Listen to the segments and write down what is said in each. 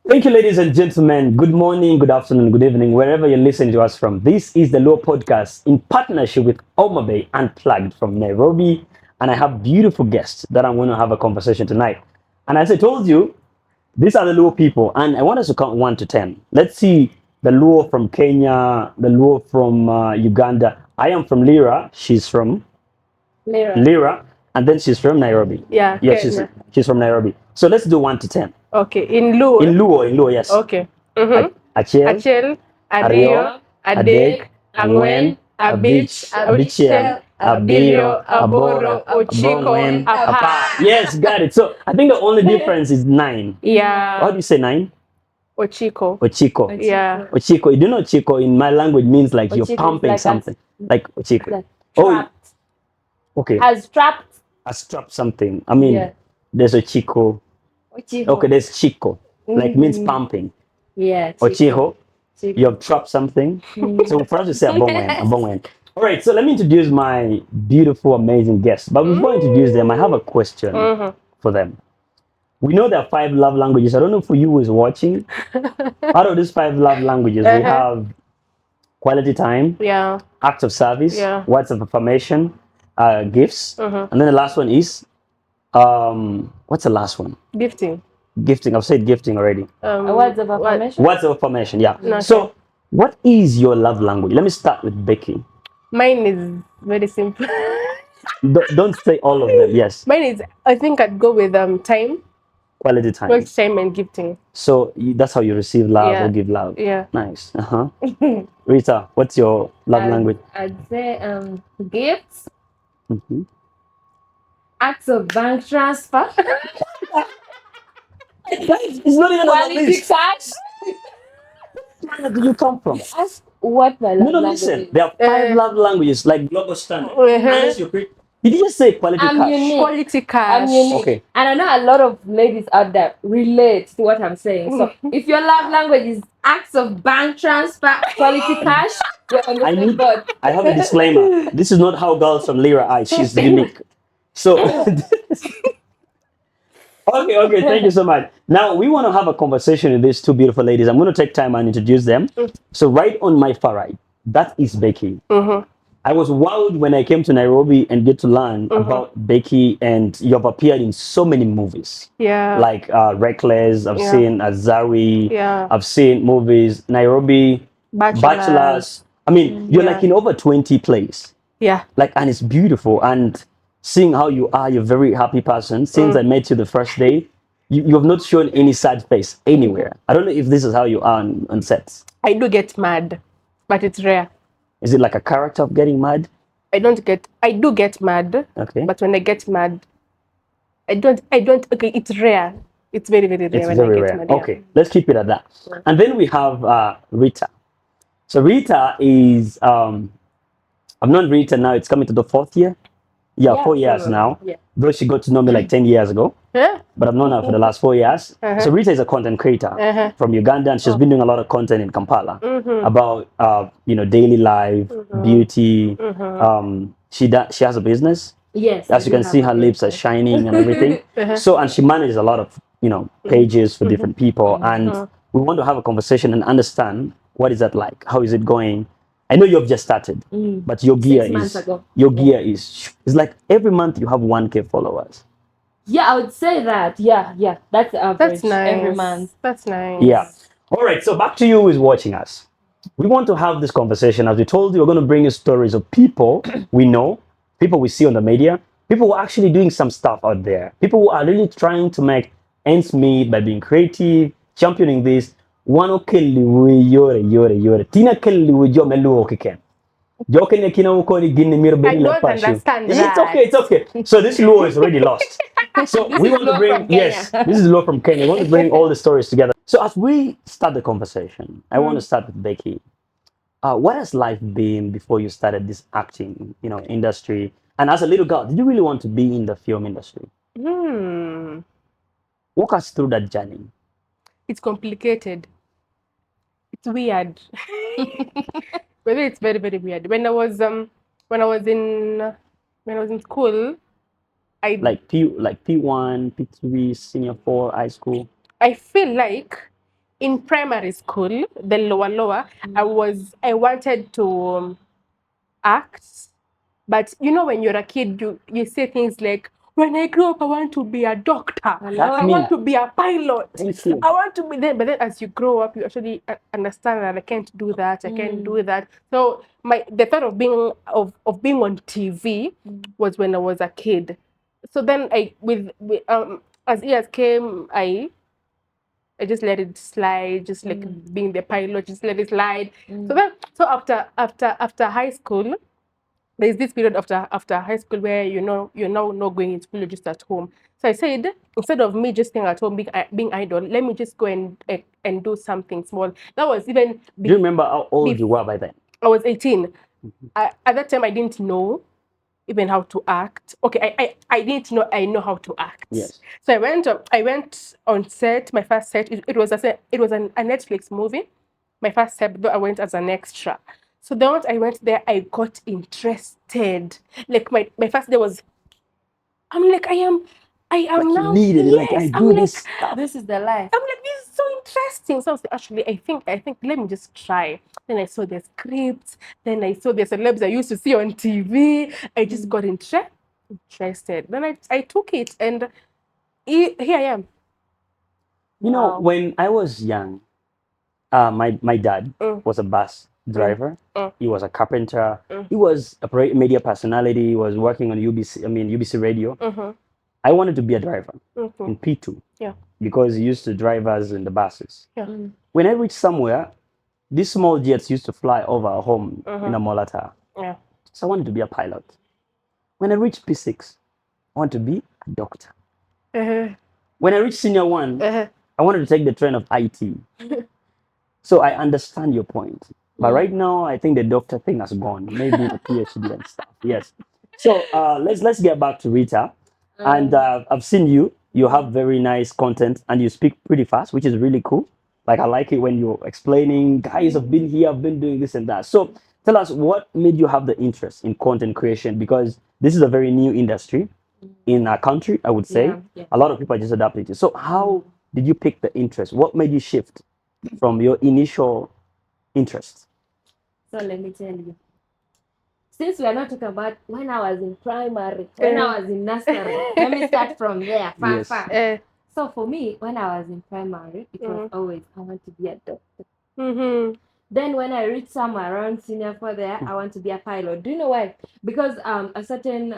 Thank you, ladies and gentlemen. Good morning, good afternoon, good evening, wherever you're listening to us from. This is the Luo Podcast in partnership with Bay Unplugged from Nairobi. And I have beautiful guests that I'm going to have a conversation tonight. And as I told you, these are the Luo people. And I want us to count 1 to 10. Let's see the Luo from Kenya, the Luo from Uganda. I am from Lira. She's from Lira. And then she's from Nairobi. Yeah, Yeah, Kenya. she's from Nairobi. So let's do 1 to 10. Okay, in Luo. In Luo, yes. Okay. Mm-hmm. Achel, Achel, Ario, Ario, Adek, Adek, Angwen, Angwen, Abich, Abichel, Abichel, Abiro, Abiro, Aboro, Abora, Ochiko, Abongwen, Apa. Apa. Yes, got it. So I think the only difference is 9. How do Yeah, you say 9? Ochiko. Ochiko. Yeah. Ochiko. You do know Ochiko in my language means like you're Ochiko is pumping like something. Like Ochiko. like Oh, trapped. okay. Has trapped. I strap something. I mean, Yeah. there's Ochiko. Ochiko. Okay, there's Chico. Like means Mhm. pumping. Yeah. Ochiho. Chico. You have trapped something. Mm. So for us to say abongwen. All right, so let me introduce my beautiful, amazing guests. But before I introduce them, I have a question Mm-hmm. for them. We know there are 5 love languages. I don't know for you who is watching. Out of these 5 love languages, we Uh-huh. have quality time, Yeah. acts of service, Yeah. words of affirmation, gifts, Mm-hmm. and then the last one is what's the last one? Gifting. Gifting. I've said gifting already. Words of affirmation. Words of affirmation. Yeah. Okay. So, what is your love language? Let me start with Becky. Mine is very simple. Don't say all of them. Yes, Mine is, I think I'd go with quality time. quality time and gifting. So that's how you receive love Yeah. or give love. Yeah. Nice. Rita, what's your love language? I'd say gifts, Hmm. acts of bank transfer, Guys, it's not even on the quality list. cash. Where did you come from? Ask what my No, love no, language listen. is. There are 5 Uh, love languages like global standard. Uh-huh. Unless you create. Did you just say quality I'm cash? unique. Quality I'm cash. unique. Okay. And I know a lot of ladies out there relate to what I'm saying. So if your love language is acts of bank transfer, quality cash, you're on the I same need. boat. I have a disclaimer. This is not how girls from Lyra are. She's unique. So. Okay, thank you so much. Now we want to have a conversation with these 2 beautiful ladies. I'm going to take time and introduce them. So right on my far right, that is Becky. Mm-hmm. I was wowed when I came to Nairobi and get to learn about Becky, and you have appeared in so many movies. Yeah. Like Reckless, I've Yeah. seen Azari, Yeah. I've seen movies, Nairobi, Bachelors. I mean, you're Yeah. like in over 20 plays. Yeah. Like, and it's beautiful. And seeing how you are, you're a very happy person. Since I met you the first day, you have not shown any sad face anywhere. I don't know if this is how you are on sets. I do get mad, but it's rare. Is it like a character of getting mad? I do get mad, Okay. but when I get mad, okay, it's rare. It's very, very rare It's when very I get rare. mad. Yeah. Okay, let's keep it at that. And then we have Rita. So Rita is I've known Rita now. It's coming to the 4th year. Yeah, 4 years now. Yeah. Though she got to know me like 10 years ago, Huh? but I've known her for the last 4 years. Uh-huh. So Rita is a content creator Uh-huh. from Uganda, and she's been doing a lot of content in Kampala Mm-hmm. about daily life, beauty. She has a business. Yes. As you can see, her lips are shining and everything. So, and she manages a lot of pages for different people, and we want to have a conversation and understand what is that like, how is it going. I know you've just started, but your gear 6 months is ago. it's like every month you have 1K followers. Yeah, I would say that. Yeah. That's the average. That's nice. Every month. That's nice. Yeah. All right. So back to you who is watching us. We want to have this conversation. As we told you, we're going to bring you stories of people we know, people we see on the media, people who are actually doing some stuff out there, people who are really trying to make ends meet by being creative, championing this. Wano kelli we yore. Tina kelli we jo melu okiken. Joking the kina ukoni gini miro I beni la don't pashu. understand It's that. okay, it's okay. So this Luo is already lost. So we want to Luo bring from Kenya. yes, this is Luo from Kenya. We want to bring all the stories together. So as we start the conversation, I want to start with Becky. What has life been before you started this acting, industry? And as a little girl, did you really want to be in the film industry? Walk us through that journey. It's complicated. It's weird. Maybe it's very, very weird. When I was in school, I Like P1, P3, senior 4, high school. I feel like in primary school, the lower, I wanted to act. But you know, when you're a kid, you say things like, when I grow up, I want to be a doctor. That's I me. want to be a pilot. Thank you. I want to be there. But then as you grow up, you actually understand that I can't do that. I can't do that. So the thought of being on TV was when I was a kid. So then as years came, I just let it slide, just like being the pilot, just let it slide. So after high school, there's this period after high school where you're now not going in school, you're just at home. So I said, instead of me just staying at home being idle, let me just go and do something small. That was even Do you remember how old you were by then? I was 18. At that time, I didn't know even how to act. Okay, I didn't know I know how to act. Yes. So I went on set. My first set, it was a Netflix movie. My first set, though, I went as an extra. So the once I went there, I got interested. Like my first day was, I'm like, I am Like you now. needed it, like I Yes, do this stuff. This is the life. I'm like, this is so interesting. So I was like, actually, I think let me just try. Then I saw the scripts. Then I saw the celebs I used to see on TV. I just got interested. Then I took it, and here I am. You know, Wow. when I was young, my dad was a bus driver. He was a carpenter. He was a media personality. He was working on UBC radio. I wanted to be a driver in P2 Yeah. because he used to drive us in the buses. Yeah. When I reached somewhere, these small jets used to fly over our home in Amolata. Yeah. So I wanted to be a pilot. When I reached P6, I wanted to be a doctor. When I reached senior 1, I wanted to take the trend of IT. So I understand your point. But right now, I think the doctor thing has gone. Maybe the PhD and stuff. Yes. So let's get back to Rita. And I've seen you. You have very nice content and you speak pretty fast, which is really cool. Like I like it when you're explaining, guys have been here, I've been doing this and that. So tell us what made you have the interest in content creation, because this is a very new industry in our country, I would say. Yeah. A lot of people are just adapting to. So how did you pick the interest? What made you shift from your initial interest? So let me tell you. Since we are not talking about when I was in primary, when I was in nursery, let me start from there. Yes. So for me, when I was in primary, it was always I want to be a doctor. Then when I reached somewhere around senior 4 there, I want to be a pilot. Do you know why? Because a certain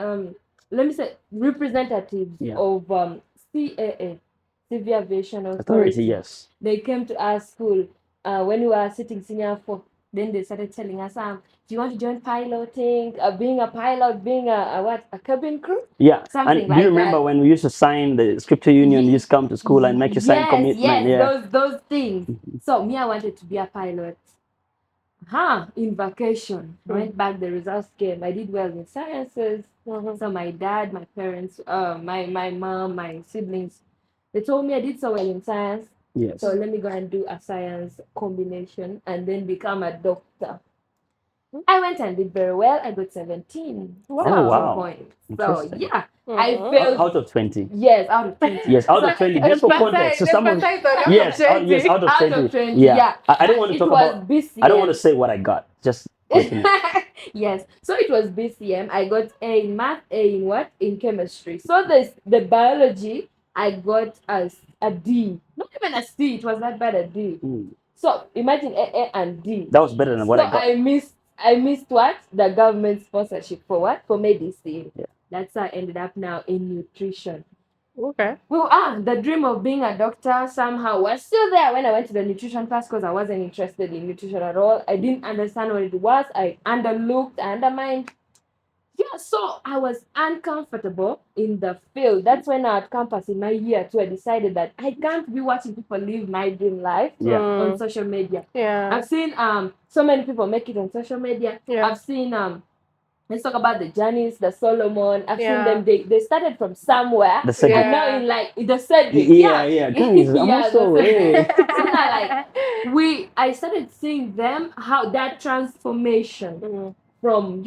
let me say representatives of CAA, Civil Aviation Authority, yes. they came to our school when we were sitting senior 4. Then they started telling us, do you want to join piloting? Being a pilot, being a cabin crew? Yeah. Something And like do you remember that. when we used to sign the scripture union, you used to come to school and make you sign commitment? Yes, those things. So me, I wanted to be a pilot. In vacation, I went back, the results came. I did well in sciences. So my dad, my parents, my mom, my siblings, they told me I did so well in science. Yes. So let me go and do a science combination and then become a doctor. I went and did very well. I got 17. Wow. Oh, wow. Points. So Interesting. yeah, I failed. Out of 20. Yes, out of 20. Yes, out of 20. Just for context. So someone. Yes, yes, out of 20. Yeah. I don't want to It talk was about. BCM. I don't want to say what I got. Just continue. Yes, so it was BCM. I got A in math, A in what? In chemistry. So the biology, I got a D. Not even a C, it was not bad, a D. So imagine A and D. That was better than what I got. I missed what? The government sponsorship for what? For medicine. Yeah. That's how I ended up now in nutrition. Okay. Well, the dream of being a doctor somehow was still there when I went to the nutrition class, because I wasn't interested in nutrition at all. I didn't understand what it was. I underlooked, I undermined. Yeah, so I was uncomfortable in the field. That's when at campus in my year 2, I decided that I can't be watching people live my dream life on social media. Yeah. I've seen so many people make it on social media. Yeah. I've seen let's talk about the Janice, the Solomon. I've seen Yeah. them. They started from somewhere, The Cedric. and now in like the Cedric. Yeah. Guys, I'm Yeah, also. the Hey. So now like I started seeing them, how that transformation from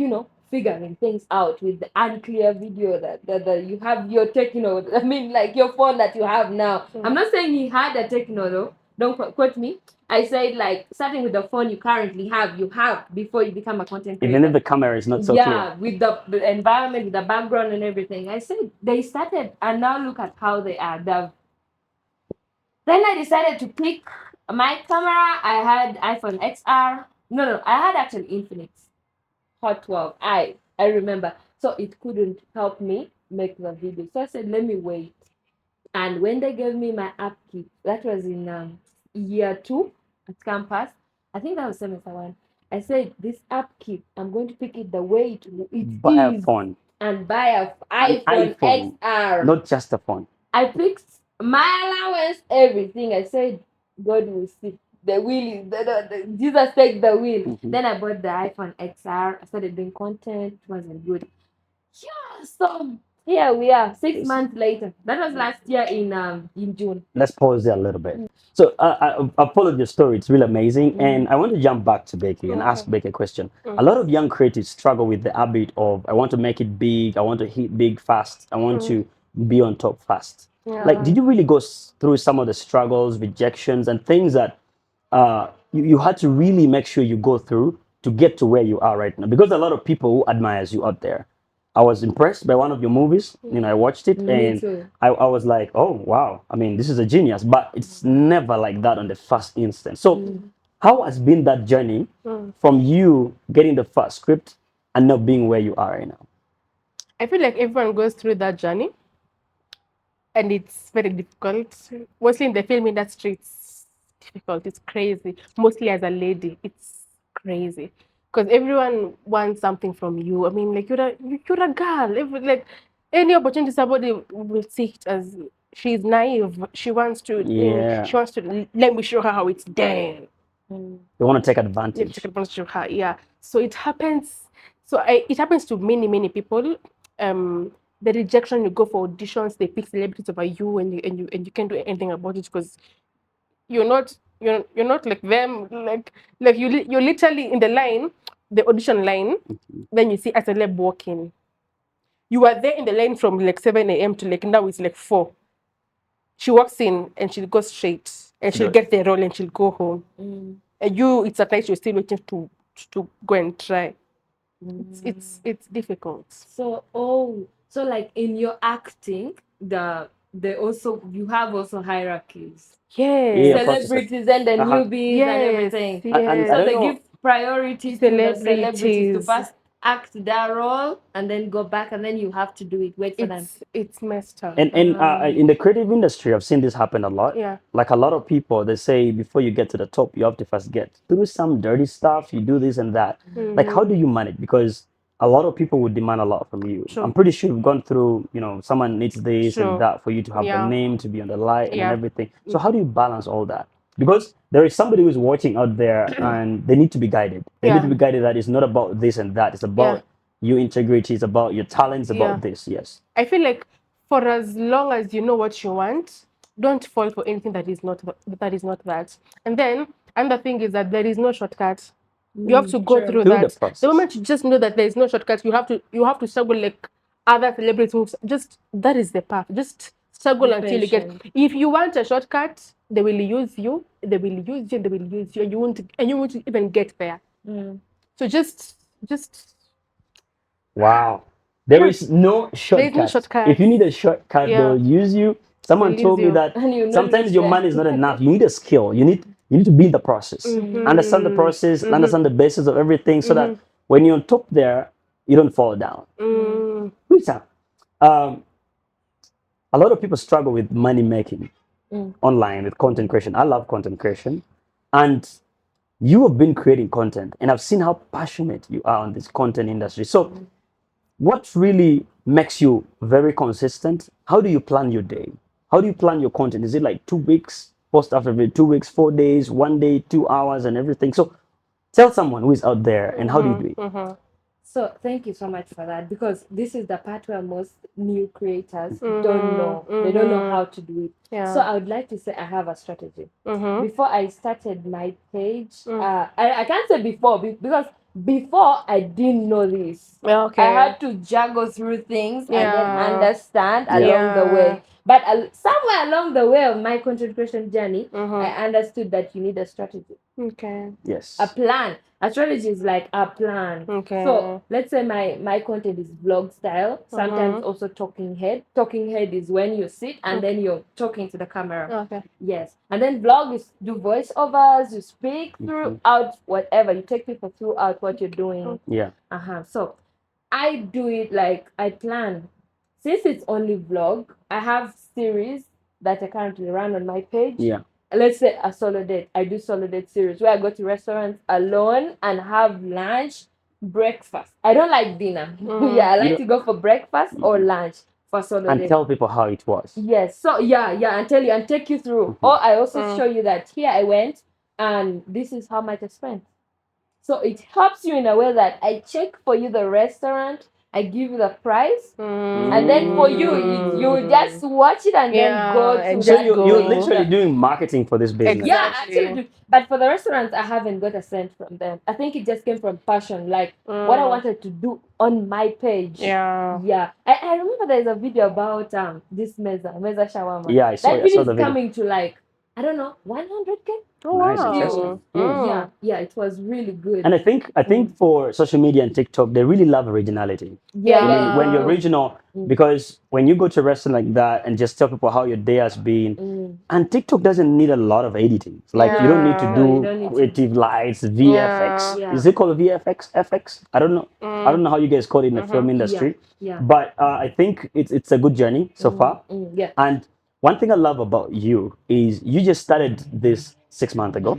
figuring things out with the unclear video that you have your techno. I mean, like your phone that you have now. I'm not saying he had a techno though, don't quote me. I said like starting with the phone you currently have, before you become a content creator. Even if the camera is not so Yeah, clear. with the environment, with the background and everything. I said they started, and now look at how they are. Then I decided to pick my camera. I had iPhone XR. No, I had actually Infinix Hot 12. I remember. So it couldn't help me make the video. So I said, let me wait. And when they gave me my app kit, that was in year 2 at campus. I think that was semester 1. I said, this app kit, I'm going to pick it the way it Buy a is phone, and buy a an iPhone iPhone, XR. not just a phone. I picked my allowance, everything. I said, God will see. The wheel is Jesus take the wheel. Mhm. Then I bought the iPhone XR. I started doing content. It wasn't good. Yeah, so here we are, 6 months later. That was last year in June. Let's pause there a little bit. So I followed your story. It's really amazing. And I want to jump back to Becky and ask Becky a question. A lot of young creatives struggle with the habit of, I want to make it big. I want to hit big fast. I want to be on top fast. Like, did you really go through some of the struggles, rejections, and things that you had to really make sure you go through to get to where you are right now? Because a lot of people who admires you out there. I was impressed by one of your movies. I watched it Me and too. I was like, oh wow. I mean, this is a genius, but it's never like that on the first instant. So how has been that journey from you getting the first script and now being where you are right now? I feel like everyone goes through that journey, and it's very difficult. Mostly in the film industry, it's difficult. It's crazy. Mostly as a lady, it's crazy because everyone wants something from you. I mean, like you're a girl. Like any opportunity, somebody will see it as she's naive. She wants to. Yeah. She wants to let me show her how it's done. They want to take Let me advantage. take advantage of her. Yeah. So it happens. It happens to many people. Um, the rejection, you go for auditions, they pick celebrities over you, and you can't do anything about it because you're not like them. Like you're literally in the line, the audition line. Then you see a celeb walking. You are there in the line from like 7 a.m. to like now it's like 4. She walks in and she'll go straight and she'll Good. get the role and she'll go home. And you, it's at night, you're still waiting to go and try. It's difficult. So like in your acting, the also you have also hierarchies. Yeah, Yes. of course. Celebrities and the Uh-huh. newbies and Yes. everything. And I Yes. So don't they know. give priority to the celebrities to Celebrities. first act their role and then go back and then you have to do it. Wait for them. It's messed up. And in the creative industry, I've seen this happen a lot. Yeah. Like a lot of people, they say before you get to the top, you have to first get through some dirty stuff. You do this and that. Like, how do you manage? Because a lot of people would demand a lot from you. Sure. I'm pretty sure you've gone through, someone needs this and Sure. that for you to have the Yeah. name, to be on the light and Yeah. everything. So how do you balance all that? Because there is somebody who's watching out there and they need to be guided. They need to be guided that it's not about this and that. It's about your integrity. It's about your talents. About this. Yes. I feel like for as long as you know what you want, don't fall for anything that is not that. And then another thing is that there is no shortcut. You have to go through Through the that. process. The moment you just know that there is no shortcut, you have to struggle like other celebrities. Just that is the path. Just struggle Be until you get. patient. If you want a shortcut, they will use you. They will use you. And they will use you, and you won't even get there. So just Wow. There is no there is no shortcut. shortcut. If you need a shortcut, Yeah. they'll use you. Someone They'll told use me you. that And you know sometimes this your there. money is not enough. You need a skill. You need to be in the process. Understand the process, understand the basis of everything so that when you're on top there, you don't fall down. Rita, um, a lot of people struggle with money making online with content creation. I love content creation. And you have been creating content and I've seen how passionate you are on this content industry. So what really makes you very consistent? How do you plan your day? How do you plan your content? Is it like 2 weeks, post after every 2 weeks, 4 days, 1 day, 2 hours, and everything? So tell someone who is out there and how do you do it? So thank you so much for that because this is the part where most new creators don't know. They don't know how to do it. Yeah. So I would like to say I have a strategy. Before I started my page, I can't say before because before I didn't know this. Okay. I had to juggle through things and then Yeah. understand Yeah. along the way. But somewhere along the way of my content creation journey, Mhm. I understood that you need a strategy, Okay. Yes. a plan. A strategy is like a plan. Okay. So let's say my content is vlog style, sometimes also talking head. Talking head is when you sit and then you're talking to the camera. Okay. Yes. And then vlog is do voiceovers, you speak throughout whatever, you take people throughout what you're doing. Yeah. So I do it like I plan. Since it's only vlog, I have series that I currently run on my page. Yeah. Let's say a solo date. I do solo date series where I go to restaurants alone and have lunch, breakfast. I don't like dinner. Yeah, I like to go for breakfast or lunch for solo And date. tell people how it was. Yes. So yeah, and tell you and take you through. Or I also show you that here I went and this is how much I spent. So it helps you in a way that I check for you the restaurant, I give you the price, and then for you, you just watch it and then go to and So that you're page. literally doing marketing for this business. Yeah, Exactly. actually do. But for the restaurants, I haven't got a cent from them. I think it just came from passion, like what I wanted to do on my page. Yeah. Yeah. I remember there's a video about this meza shawarma. Yeah, I saw That it. I saw video the is video. coming to like, I don't know, 100K? Oh, Nice, wow. successful. Mm. Yeah, it was really good. And I think for social media and TikTok, they really love originality. Yeah. When you're original, because when you go to a restaurant like that and just tell people how your day has been, and TikTok doesn't need a lot of editing. Like you don't need to Yeah. do No, you don't need to. creative lights, VFX. Yeah. Is it called VFX? FX? I don't know. I don't know how you guys call it in the film industry. Yeah. But I think it's a good journey so far. Yeah. And one thing I love about you is you just started this 6 months ago.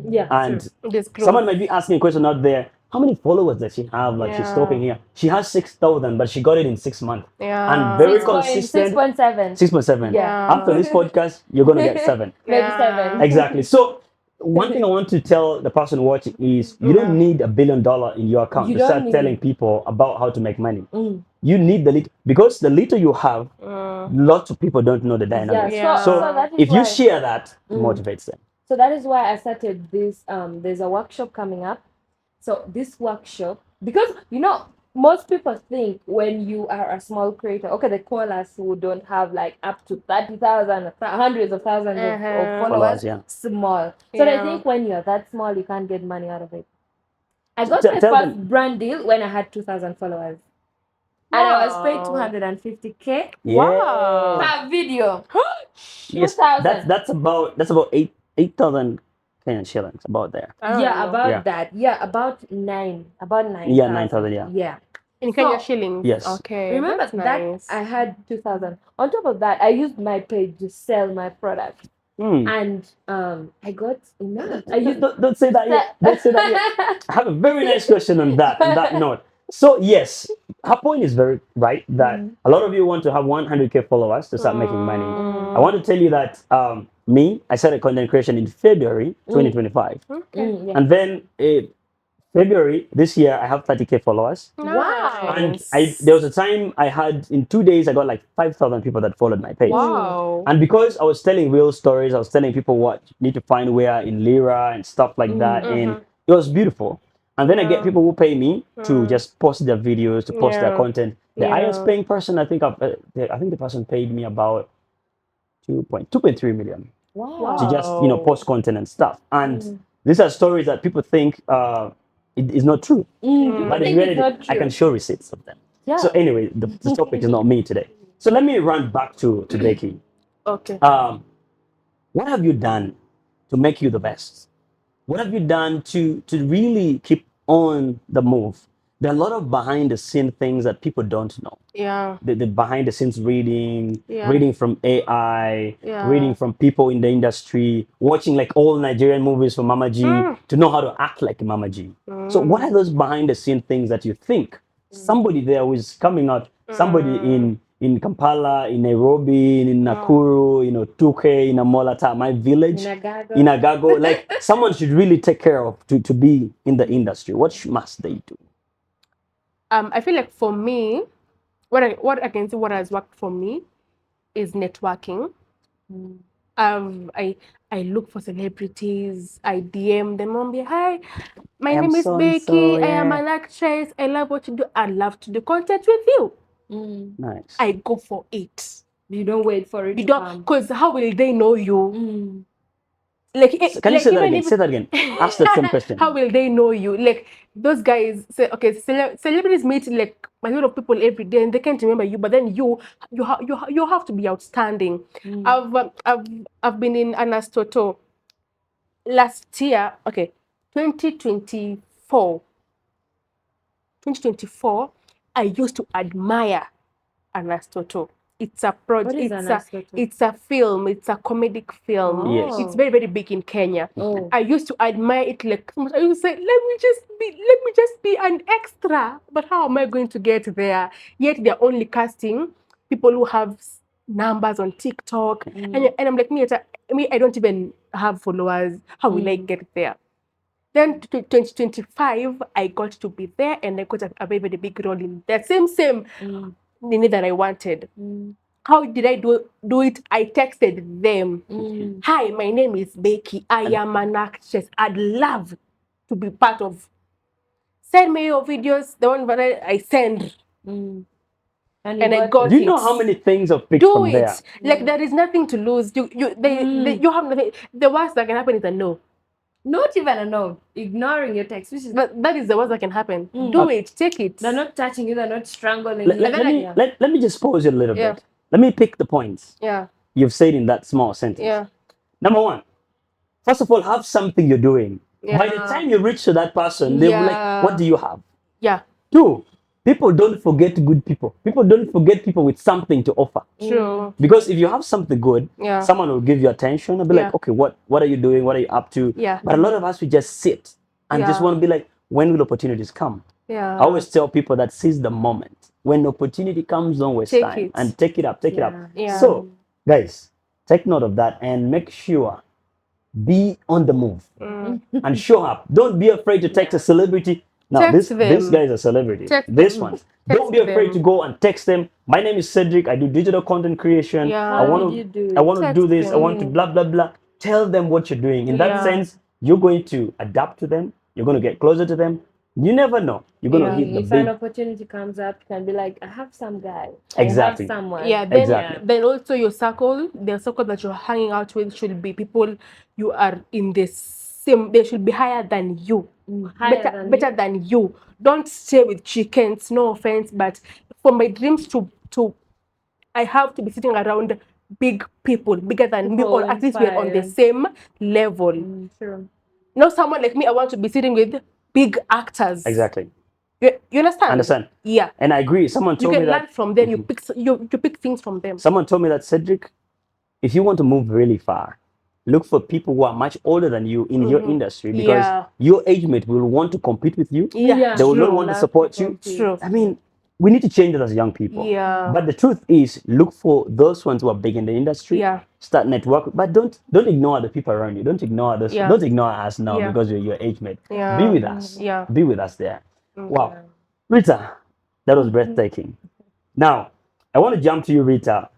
Yeah. And This group. someone might be asking a question out there, how many followers does she have? Like she's Yeah. talking here. She has 6,000, but she got it in 6 months. Yeah. And very 6.7. consistent. 6.7. 6.7. Yeah. After this podcast, you're going to get 7. Maybe Yeah. 7. Exactly. So one thing I want to tell the person watching is you don't need $1 billion in your account You to don't start need telling it. people about how to make money. You need the little, because the little you have, lots of people don't know the dynamics. Yeah. Yeah. So that is If why, you share that, it motivates them. So that is why I started this. There's a workshop coming up. So this workshop, because most people think when you are a small creator, okay, they call us who don't have like up to 30,000, hundreds of thousands of followers, Followers, yeah. small. So they Yeah. think when you're that small, you can't get money out of it. I got Tell my them. first brand deal when I had 2,000 followers. And I was paid Wow. 250K Wow. per video. Yes, 2,000. that's about 8,000 Kenyan shillings, about there. I don't Yeah, know. about Yeah. that. Yeah, about 9. About 9,000. Yeah, 9,000, yeah. Yeah. In Kenya So, shillings. Yes. Okay. Remember that's nice. that I had 2,000. On top of that, I used my page to sell my product. And I got enough. I used Don't say that yet. Don't say that yet. I have a very nice question on that note. So yes, her point is very right that a lot of you want to have 100K followers to start making money. I want to tell you that I started content creation in February 2025, Okay. and then February this year I have 30K followers. Wow. And Nice. there was a time I had, in 2 days, I got like 5,000 people that followed my page. Wow. And because I was telling real stories, I was telling people what you need to find where in Lira and stuff like that. And it was beautiful. And then I get people who pay me to just post their videos, to post their Yeah. content. The Yeah. highest paying person, I think the person paid me about 2.3 million Wow. to just post content and stuff. And these are stories that people think it is not true. People But in think it's reality, not true. I can show receipts of them. Yeah. So anyway, the topic is not me today. So let me run back to Becky. Okay. What have you done to make you the best? What have you done to really keep on the move? There are a lot of behind the scene things that people don't know. Yeah. The behind the scenes reading, Yeah. reading from AI, Yeah. reading from people in the industry, watching like all Nigerian movies from Mama G to know how to act like Mama G. So what are those behind the scene things that you think somebody there who is coming out, somebody in Kampala, in Nairobi, in Nakuru, 2K, in Amolata, my village, in Agago, like someone should really take care of to be in the industry? What must they do? I feel like for me, what I can see what has worked for me is networking. I look for celebrities. I DM them and be, hi, my I'm name is so and Becky. so, I am yeah. an actress. I love what you do. I love to do content with you. Nice. I go for it. You don't wait for it You to don't, come. because how will they know you? Mm. Like, Can you like say that even again? if Say that again. Ask that same question. how will they know you? Like those guys say, okay, celebrities meet like a lot of people every day, and they can't remember you. But then you have to be outstanding. I've been in Anastoto last year. Okay, 2024. 2024. I used to admire Anastoto. It's a What project. is an aspect? It's a film. It's a comedic film. Yes. It's very very big in Kenya. Oh. I used to admire it like so much. I used to say, let me just be an extra. But how am I going to get there? Yet they're only casting people who have numbers on TikTok, and I'm like me, I don't even have followers. How will I get there? Then 2025, I got to be there, and I got a very very big role in that same Nini that I wanted. How did I do it? I texted them. Hi, my name is Becky. I am an actress. I'd love to be part of. Send me your videos. The one that I send, and I got Do you it. know how many things I've picked Do from it. there? Like there is nothing to lose. You have nothing. The worst that can happen is a no. Not even a no. Ignoring your text, which is But that is the worst that can happen. Do it. Take it. they're not touching you, they're not strangling Let, you. let, let me let me just pause you a little Yeah. bit. Let me pick the points Yeah. you've said in that small sentence. Yeah. Number one, first of all, have something you're doing. By the Yeah. time you reach to that person, they'll be like, Yeah. what do you have? Yeah. Two, people don't forget good people. People don't forget people with something to offer. True. Because if you have something good, Yeah. someone will give you attention and be like, Yeah. okay, what are you doing? What are you up to? Yeah. But a lot of us, we just sit and just Yeah. want to be like, when will opportunities come? Yeah. I always tell people that seize the moment. When opportunity comes, don't waste Take time it. and take it up, take it up. Yeah. So, guys, take note of that and make sure be on the move and show up. Don't be afraid to text a celebrity. Now, Text this them. guy is a celebrity. Text This them. one. Text Don't be afraid them. to go and text them. My name is Cedric. I do digital content creation. Yeah. I How want did you to do I it? want to Text do this. I them. want to blah blah blah. Tell them what you're doing. In that Yeah. sense, you're going to adapt to them. You're going to get closer to them. You never know. You're going to Yeah. hit the If an big. opportunity comes up, you can be like, I have some guy. Exactly. I have someone. Yeah, then Exactly. then also your circle, the circle that you're hanging out with should be people you are in the same. They should be higher than you, better than you. Don't stay with chickens. No offense, but for my dreams to, I have to be sitting around big people, bigger than me, People or at least we're on the inspire. same level. True. Not someone like me. I want to be sitting with big actors. Exactly. You understand? Understand? Yeah. And I agree. Someone You told me can learn that. from them. You pick things from them. Someone told me that, Cedric, if you want to move really far, look for people who are much older than you in your industry, because Yeah. your age mate will want to compete with you. Yeah. They will not True. want to support you. True. I mean, we need to change that as young people. Yeah. But the truth is, look for those ones who are big in the industry. Yeah. Start network, but don't ignore the people around you. Don't ignore this. Yeah. Don't ignore us now Yeah. because you're your age mate. Yeah. Be with us. Yeah. Be with us there. Wow, Rita, that was breathtaking. Now, I want to jump to you, Rita,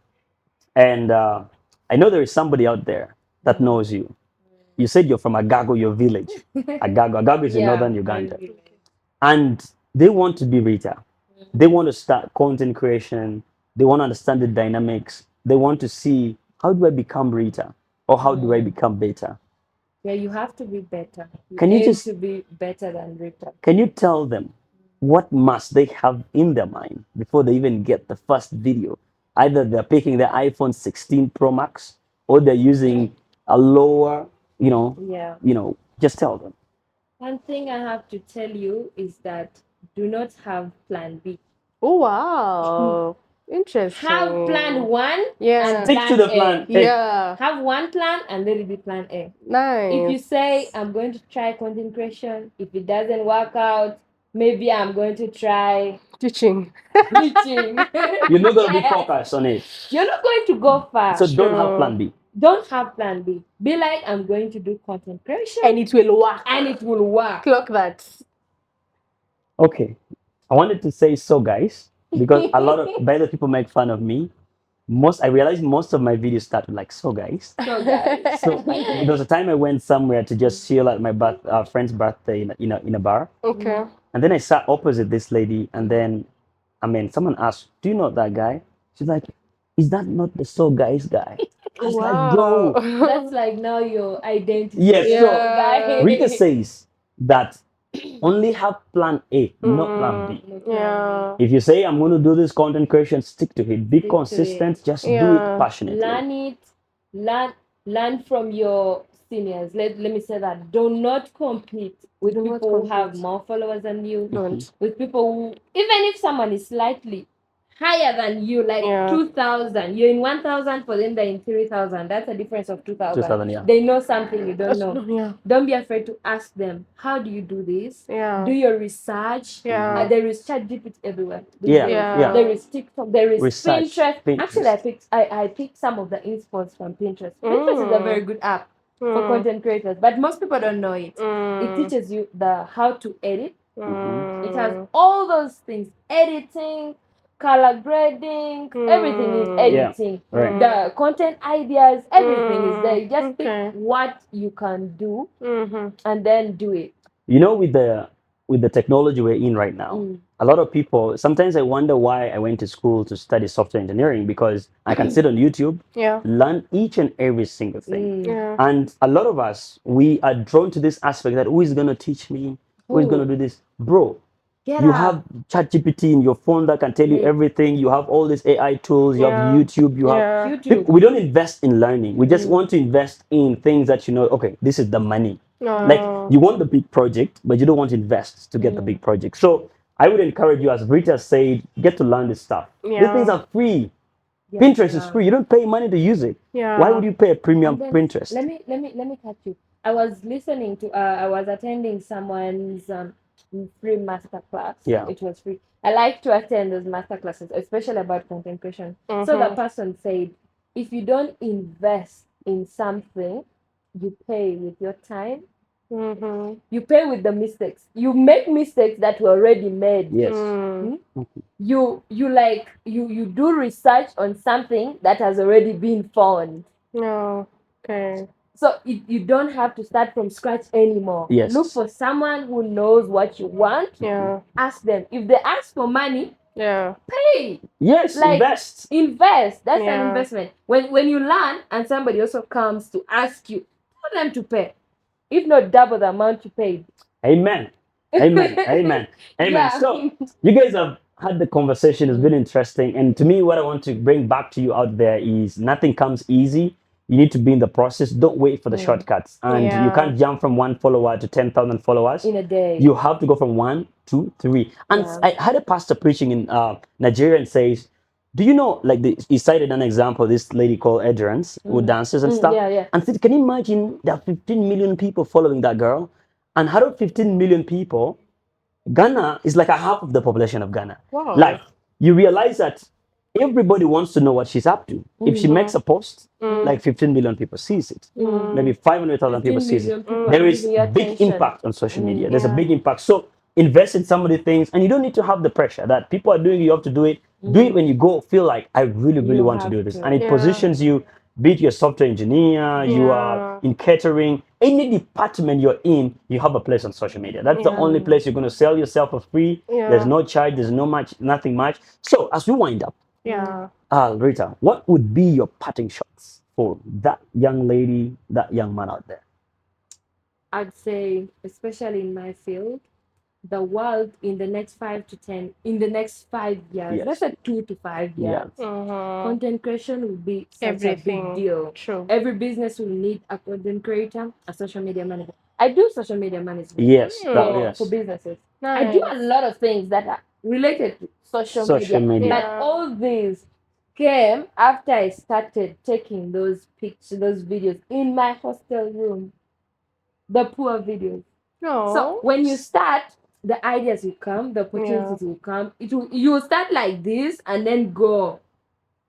and I know there is somebody out there that knows you. You said you're from Agago, your village. Agago is in northern Uganda. And they want to be Rita. They want to start content creation. They want to understand the dynamics. They want to see, how do I become Rita? Or how do I become better? Yeah, you have to be better. Can you aim just- to be better than Rita? Can you tell them what must they have in their mind before they even get the first video? Either they're picking the iPhone 16 Pro Max or they're using a lower, Yeah. just tell them. One thing I have to tell you is that do not have plan B. Oh wow. Interesting. Have plan one Yeah. and Stick to the plan. Hey, Yeah. Have one plan and let it be plan A. Nice. If you say, I'm going to try content creation, if it doesn't work out, maybe I'm going to try teaching. teaching. you're not going to be Yes. focused on it. You're not going to go far. So don't have Sure. plan B. Don't have plan B. Be like, I'm going to do content creation And it will work. and it will work. Clock that. Okay. I wanted to say so, guys, because a lot of better people make fun of me. I realized most of my videos start with like, so, guys. So guys. So there was a time I went somewhere to just chill at my friend's birthday in a bar. Okay. And then I sat opposite this lady, and then, someone asked, do you know that guy? She's like, is that not the so guys guy? I was like, Wow. bro. That's like now your identity. Yes, You're so the Yeah. Rita guy. says that only have plan A, not plan B. No Yeah. If you say I'm going to do this content creation, stick to it. Be Stick to it. consistent. Just do it Yeah. passionately. Learn it. Learn from your seniors. Let me say that. Do not compete with Do not people who have compete. more followers than you. Don't. With people who, even if someone is slightly higher than you, like Yeah. 2,000, you're in 1,000, for them they're in 3,000. That's a difference of 2,000. 2000, yeah. They know something you don't That's know. no, yeah. Don't be afraid to ask them, how do you do this? Yeah. Do your research. Yeah. There is ChatGPT everywhere these Yeah, days. Yeah. There is TikTok. There is Research, Pinterest. Actually, Pinterest. I picked some of the inspos from Pinterest. Pinterest is a very good app for Mm. content creators, but most people don't know it. It Mm. teaches you the how to edit. It has Mm. all those things: editing, color grading, everything is Mm. editing. right. The content ideas, everything is there. You just Okay. pick what you can do Mm-hmm. and then do it. You know, with the technology we're in right now, a lot of people sometimes I wonder why I went to school to study software engineering because I can sit on YouTube, Yeah. learn each and every single thing. Yeah. And a lot of us, we are drawn to this aspect that who is going to teach me? Who is going to do this? Bro, Get you up. have ChatGPT in your phone that can tell you Yeah. everything. You have all these AI tools. You have Yeah. YouTube. You have. Yeah. YouTube. We don't invest in learning. We just want to invest in things that you know. Okay, this is the money. Like No. you want the big project, but you don't want to invest to get the big project. So I would encourage you, as Rita said, get to learn this stuff. These things Yeah. are free. Yeah, Pinterest is yeah. free. You don't pay money to use it. Yeah. Why would you pay a premium And then Pinterest? let me cut you. I was listening to I was attending someone's free master class. Yeah. It was free. I like to attend those master classes, especially about content creation. So the person said, if you don't invest in something, you pay with your time. Mm-hmm. You pay with the mistakes. You make mistakes that were already made. Yes. Mm. You do research on something that has already been found. No. Okay. So you don't have to start from scratch anymore. Yes. Look for someone who knows what you want. Yeah. Ask them. If they ask for money, Yeah. pay. Yes. Like, Invest. Invest. That's an Yeah. investment. When you learn and somebody also comes to ask you, tell them to pay. If not double the amount you paid. Amen. Amen. Amen. Amen. Yeah. So you guys have had the conversation. It's been interesting. And to me, what I want to bring back to you out there is nothing comes easy. You need to be in the process. Don't wait for the shortcuts. And you Yeah. can't jump from 1 follower to 10,000 followers. In a day. You have to go from 1, 2, 3. And Yeah. I had a pastor preaching in Nigeria and says, do you know, like he cited an example, this lady called Edgerance, who dances and stuff. Yeah, yeah. And said, can you imagine there are 15 million people following that girl? And out of 15 million people, Ghana is like a half of the population of Ghana. Wow. Like, you realize that everybody wants to know what she's up to. If she makes a post, like 15 million people sees it. Maybe 500,000 people 15 sees million it. people There are is giving you big attention. impact on social media. There's a Yeah. big impact. So invest in some of the things, and you don't need to have the pressure that people are doing. You have to do it. Do it when you go feel like I really, really You want to have do this, to. and it Yeah. positions you. Be it your software engineer, you are Yeah. in catering, any department you're in, you have a place on social media. That's the Yeah. only place you're going to sell yourself for free. Yeah. There's no charge, there's no much, nothing much. So as we wind up, Yeah. Rita, what would be your parting shots for that young lady, that young man out there? I'd say, especially in my field, the world in the next 5 to 10, in the next 5 years, Yes. let's say 2 to 5 Yeah. years, content creation will be such a Everything. big deal. True. Every business will need a content creator, a social media manager. I do social media management Yes, for yes. businesses. Nice. I do a lot of things that are related to social media. Yeah. But all these came after I started taking those pictures, those videos in my hostel room. The poor videos. No. So when you start, the ideas will come, the opportunities will come. You will start like this and then go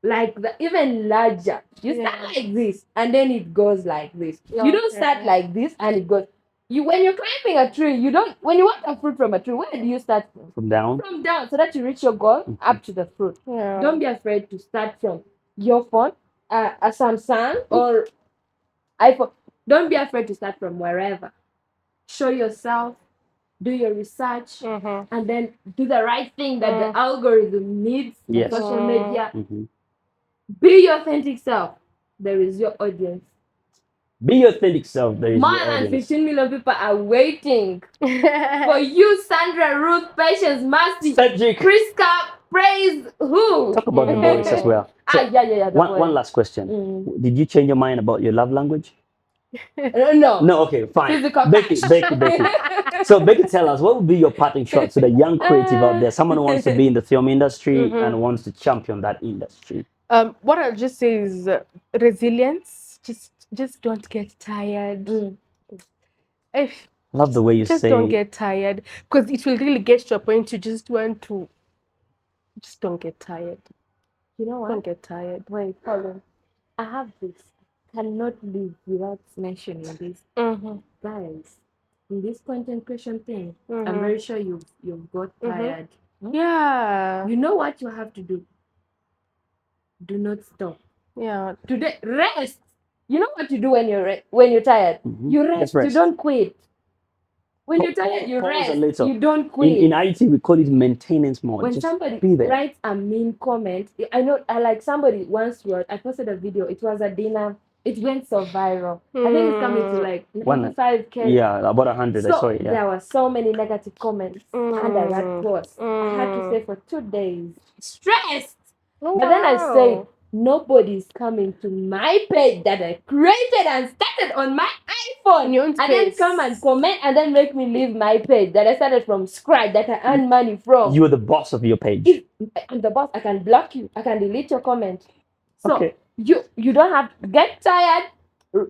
like even larger. You start Yeah. like this and then it goes like this. You don't start Okay. like this and it goes. You when you're climbing a tree, you don't when you want a fruit from a tree, where do you start from? From down. From down, so that you reach your goal up to the fruit. Yeah. Don't be afraid to start from your phone, a Samsung or iPhone. Don't be afraid to start from wherever. Show yourself, do your research, Mm-hmm. and then do the right thing that the algorithm needs on Yes. social media. Mhm. Be your authentic self. There is your audience. Be your authentic self. There is More your than audience. 15 million people are waiting for you, Sandra, Ruth, Patience, Mercy, Cedric, Priska, Praise, who? talk about the voice as well. So, Yeah, the one voice. last question. Did you change your mind about your love language? No. No, okay, fine. Physical Becky, touch. Becky, Becky. So, Becky, tell us what would be your parting shot to the young creative out there, someone who wants to be in the film industry and wants to champion that industry? What I'll just say is resilience. Just don't get tired. If Love the way you just don't say. get tired, because it will really get to a point you just want to. Just don't get tired. You know Don't what? get tired. Wait, hold on. I have this. Cannot live without mentioning this. Guys, in this content creation thing, I'm very sure you've got tired. Yeah. You know what you have to do? Do not stop. Yeah. Today, rest. You know what you do when you're tired? You rest. Just rest. You don't quit. When you're tired, you Pause a rest. little. You don't quit. In IT, we call it maintenance mode. When Just somebody be there. writes a mean comment, I know, I like somebody once wrote, I posted a video, it was a dinner, it went so viral. I think it's coming to like 95K. Yeah, about 100. I saw So it. Yeah. there were so many negative comments under that post. I had to say for 2 days, stressed. But then I said, nobody's coming to my page that I created and started on my iPhone Your own and then space. come and comment and then make me leave my page that I started from scratch that I earn money from. You're the boss of your page. If I'm the boss, I can block you. I can delete your comment. So Okay. you don't have to get tired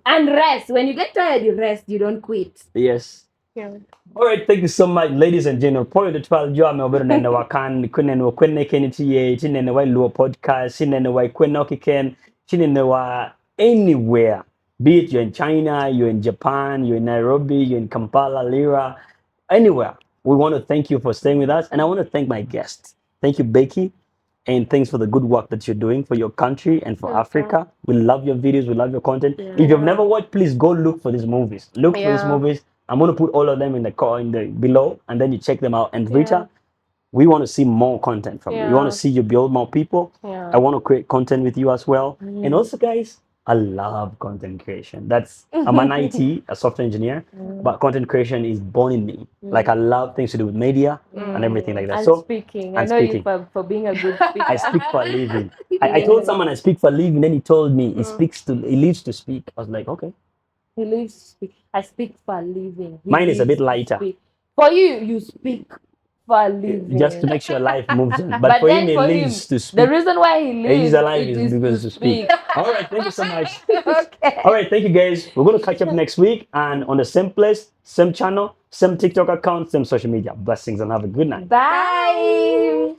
and rest. When you get tired, you rest. You don't quit. Yes. Yeah. All right, thank you so much, ladies and gentlemen. Probably the 12 job me over na wakan kunen wa kwenne keniti ye chinen wa Luo Podcast chinen wa kwenno kiken chinen wa anywhere. Be it you're in China, you're in Japan, you're in Nairobi, you're in Kampala, Lira, anywhere. We want to thank you for staying with us, and I want to thank my guests. Thank you, Becky, and thanks for the good work that you're doing for your country and for Africa. We love your videos, we love your content. If you've never watched, please go look for these movies. Look for these movies. I'm gonna put all of them in the below, and then you check them out. And Rita, we want to see more content from you. We want to see you build more people. I want to create content with you as well. And also, guys, I love content creation. I'm an IT, a software engineer, but content creation is born in me. Like I love things to do with media and everything like that. And So speaking. I and know speaking. you for being a good speaker. I speak for a living. I told someone I speak for a living, then he told me he lives to speak. I was like, okay. He lives to speak. I speak for a living. He Mine is a lives bit to lighter. speak. For you, you speak for a living. Just to make sure life moves on. But for him, then he for lives to speak. the reason why he lives He's alive it is because to to speak. All right, thank you so much. Okay. All right, thank you guys. We're going to catch up next week and on the same place, same channel, same TikTok account, same social media. Blessings and have a good night. Bye.